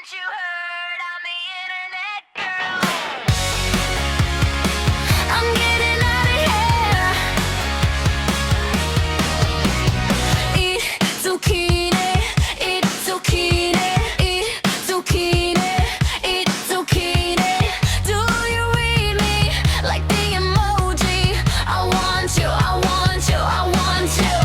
Haven't you heard I'm the internet girl? I'm getting out of here. It's zucchini, it's zucchini, it's zucchini, it's zucchini. Do you read me like the emoji? I want you, I want you, I want you.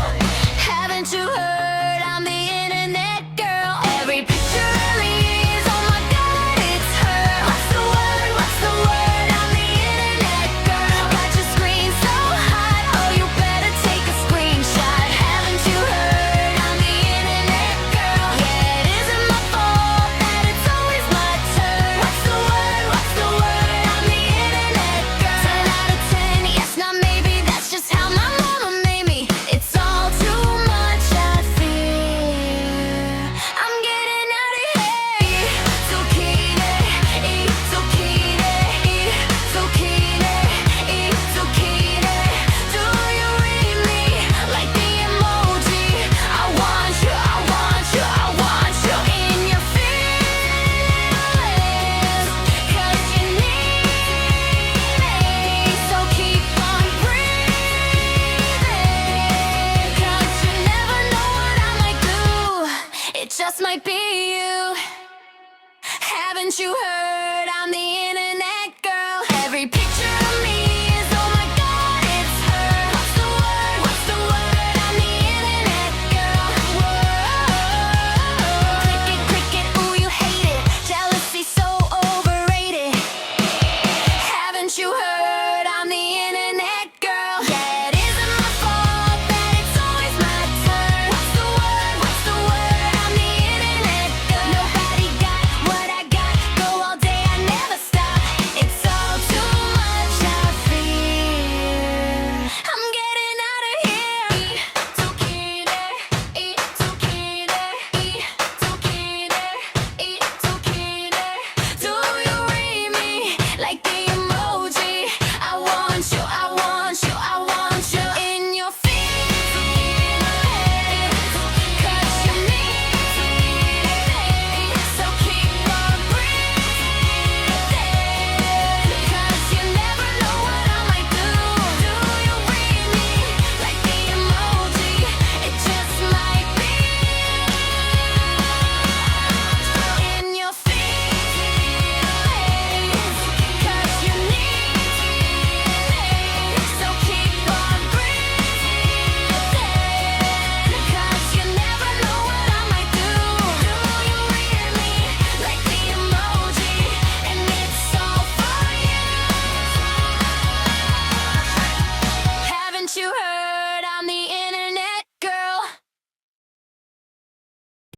Haven't you heard I'm the internet girl? Every picture really is, oh my god, it's her. What's the word, what's the word? I'm the internet girl. Got your screen so hot, oh you better take a screenshot. Haven't you heard I'm the internet girl? Yeah, it isn't my fault that it's always my turn. What's the word, what's the word? I'm the internet girl. 10 out of 10, yes, not maybe, that's just how my mama made me. It's all too much, I fear. I'm getting out of here. Zucchini, eat zucchini, eat zucchini, eat zucchini. Do you read me like the emoji? I want you, I want you, I want you in your feelings, 'cause you need me. So keep on breathing, 'cause you never know what I might do. It just might be you. Haven't you heard?